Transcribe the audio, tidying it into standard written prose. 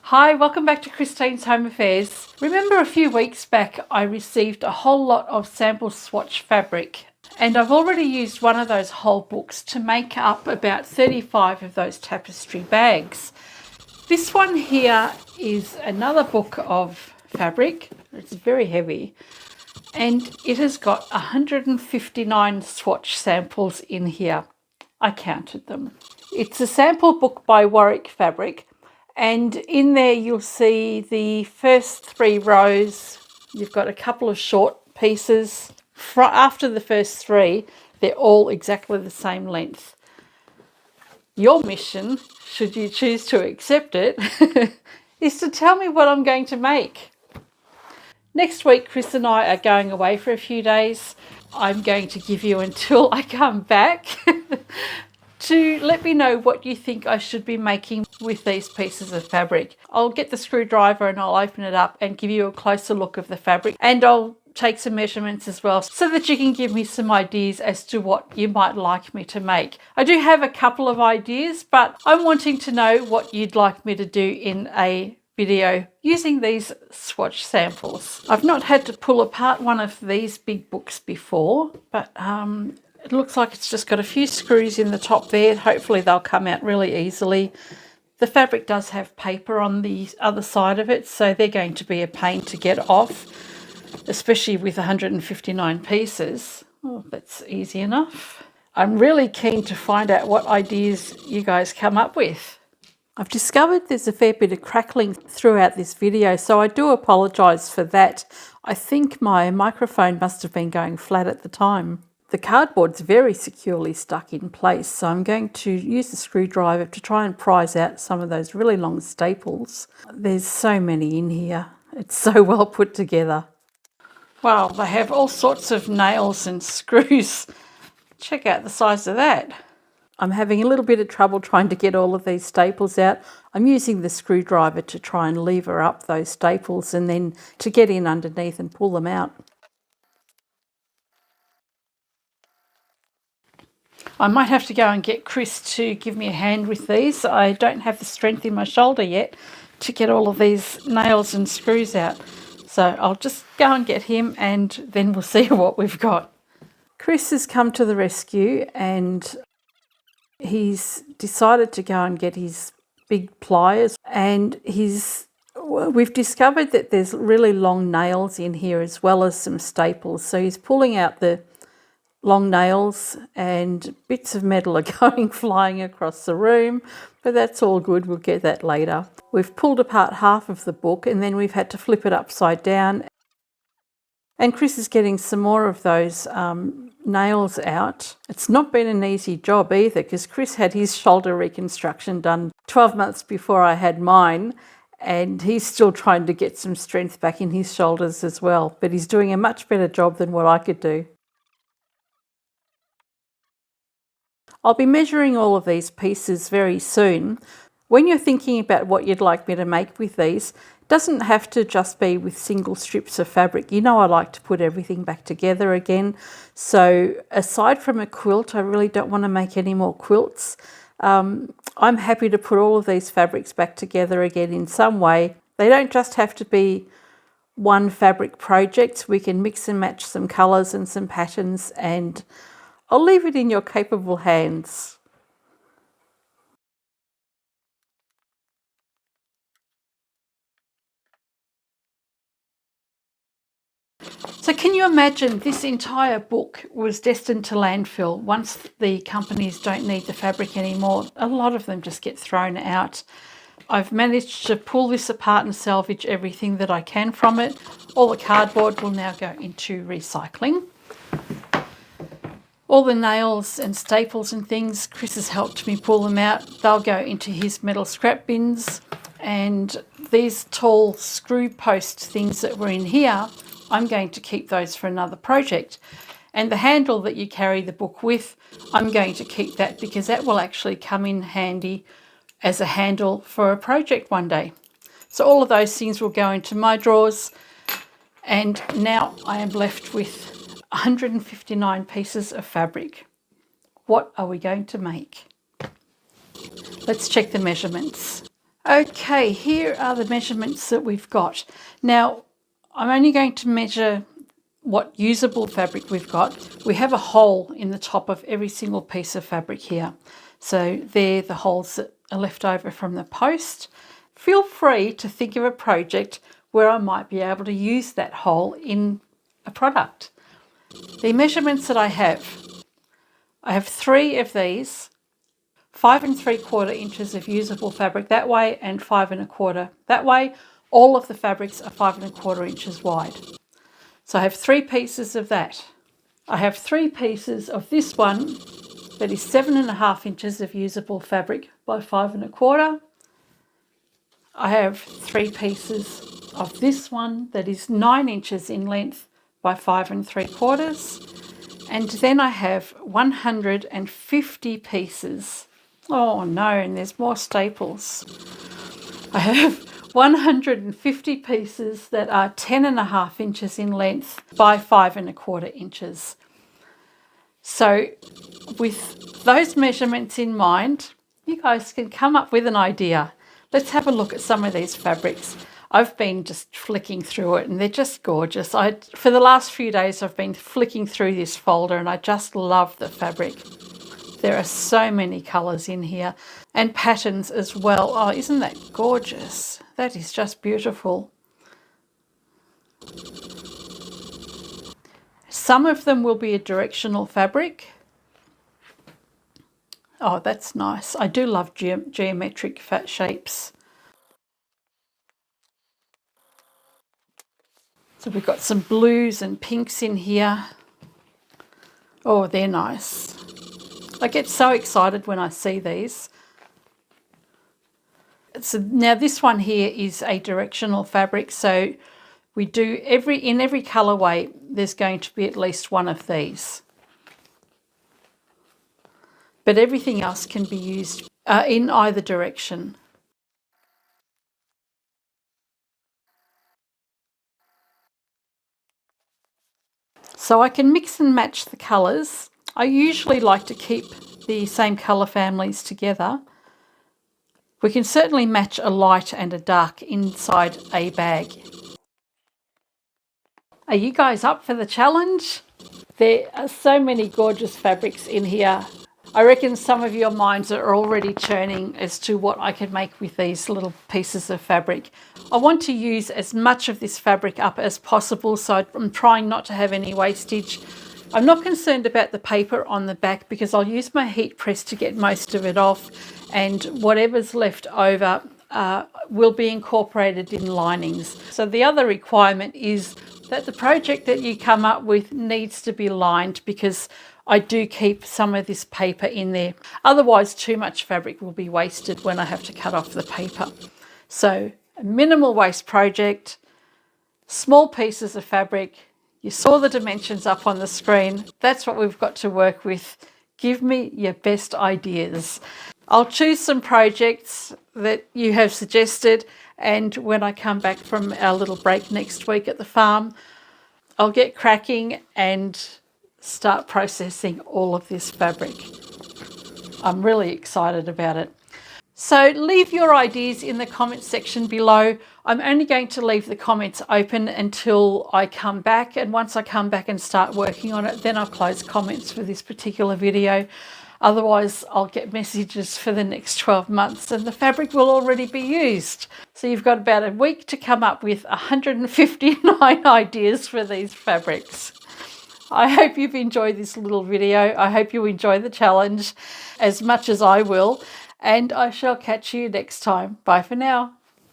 Hi, welcome back to Christine's Home Affairs. Remember a few weeks back I received a whole lot of sample swatch fabric, and I've already used one of those whole books to make up about 35 of those tapestry bags. This one here is another book of fabric. It's very heavy and it has got 159 swatch samples in here. I counted them. It's a sample book by Warwick Fabric, and in there you'll see the first 3 rows. You've got a couple of short pieces. After the first 3, they're all exactly the same length. Your mission, should you choose to accept it, is to tell me what I'm going to make. Next week, Chris and I are going away for a few days. I'm going to give you until I come back to let me know what you think I should be making with these pieces of fabric. I'll get the screwdriver and I'll open it up and give you a closer look of the fabric, and I'll take some measurements as well so that you can give me some ideas as to what you might like me to make. I do have a couple of ideas, but I'm wanting to know what you'd like me to do in a video using these swatch samples. I've not had to pull apart one of these big books before, but it looks like it's just got a few screws in the top there. Hopefully they'll come out really easily. The fabric does have paper on the other side of it, so they're going to be a pain to get off, especially with 159 pieces. Oh, that's easy enough. I'm really keen to find out what ideas you guys come up with. I've discovered there's a fair bit of crackling throughout this video, so I do apologise for that. I think my microphone must have been going flat at the time. The cardboard's very securely stuck in place, so I'm going to use the screwdriver to try and prise out some of those really long staples. There's so many in here. It's so well put together. Wow, they have all sorts of nails and screws. Check out the size of that. I'm having a little bit of trouble trying to get all of these staples out. I'm using the screwdriver to try and lever up those staples and then to get in underneath and pull them out. I might have to go and get Chris to give me a hand with these. I don't have the strength in my shoulder yet to get all of these nails and screws out. So I'll just go and get him and then we'll see what we've got. Chris has come to the rescue and he's decided to go and get his big pliers, and we've discovered that there's really long nails in here as well as some staples. So he's pulling out the long nails and bits of metal are going flying across the room, but that's all good. We'll get that later. We've pulled apart half of the book and then we've had to flip it upside down. And Chris is getting some more of those nails out. It's not been an easy job either, because Chris had his shoulder reconstruction done 12 months before I had mine, and he's still trying to get some strength back in his shoulders as well, but he's doing a much better job than what I could do. I'll be measuring all of these pieces very soon. When you're thinking about what you'd like me to make with these, it doesn't have to just be with single strips of fabric. You know I like to put everything back together again. So aside from a quilt, I really don't want to make any more quilts. I'm happy to put all of these fabrics back together again in some way. They don't just have to be one fabric project. We can mix and match some colours and some patterns, and I'll leave it in your capable hands. So can you imagine this entire book was destined to landfill? Once the companies don't need the fabric anymore, a lot of them just get thrown out. I've managed to pull this apart and salvage everything that I can from it. All the cardboard will now go into recycling. All the nails and staples and things, Chris has helped me pull them out. They'll go into his metal scrap bins. And these tall screw post things that were in here, I'm going to keep those for another project. And the handle that you carry the book with, I'm going to keep that because that will actually come in handy as a handle for a project one day. So all of those things will go into my drawers. And now I am left with 159 pieces of fabric. What are we going to make? Let's check the measurements. Okay, here are the measurements that we've got. Now, I'm only going to measure what usable fabric we've got. We have a hole in the top of every single piece of fabric here. So they're the holes that are left over from the post. Feel free to think of a project where I might be able to use that hole in a product. The measurements that I have 3 of these, 5 3/4 inches of usable fabric that way and 5 1/4 that way. All of the fabrics are 5 1/4 inches wide. So I have 3 pieces of that. I have 3 pieces of this one that is 7 1/2 inches of usable fabric by 5 1/4. I have 3 pieces of this one that is 9 inches in length by 5 3/4. And then I have 150 pieces. Oh no, and there's more staples. I have 150 pieces that are 10 1/2 inches in length by 5 1/4 inches. So with those measurements in mind, you guys can come up with an idea. Let's have a look at some of these fabrics. I've been just flicking through it and they're just gorgeous. For the last few days I've been flicking through this folder and I just love the fabric. There are so many colours in here and patterns as well. Oh, isn't that gorgeous? That is just beautiful. Some of them will be a directional fabric. Oh, that's nice. I do love geometric fat shapes. So we've got some blues and pinks in here. Oh, they're nice. I get so excited when I see these. So now this one here is a directional fabric. So we do in every colourway, there's going to be at least one of these. But everything else can be used in either direction. So I can mix and match the colours. I usually like to keep the same colour families together. We can certainly match a light and a dark inside a bag. Are you guys up for the challenge? There are so many gorgeous fabrics in here. I reckon some of your minds are already churning as to what I can make with these little pieces of fabric. I want to use as much of this fabric up as possible, so I'm trying not to have any wastage. I'm not concerned about the paper on the back because I'll use my heat press to get most of it off, and whatever's left over will be incorporated in linings. So the other requirement is that the project that you come up with needs to be lined, because I do keep some of this paper in there. Otherwise, too much fabric will be wasted when I have to cut off the paper. So a minimal waste project, small pieces of fabric. You saw the dimensions up on the screen. That's what we've got to work with. Give me your best ideas. I'll choose some projects that you have suggested, and when I come back from our little break next week at the farm, I'll get cracking and start processing all of this fabric. I'm really excited about it. So leave your ideas in the comments section below. I'm only going to leave the comments open until I come back, and once I come back and start working on it, then I'll close comments for this particular video. Otherwise, I'll get messages for the next 12 months and the fabric will already be used. So you've got about a week to come up with 159 ideas for these fabrics. I hope you've enjoyed this little video. I hope you enjoy the challenge as much as I will. And I shall catch you next time. Bye for now.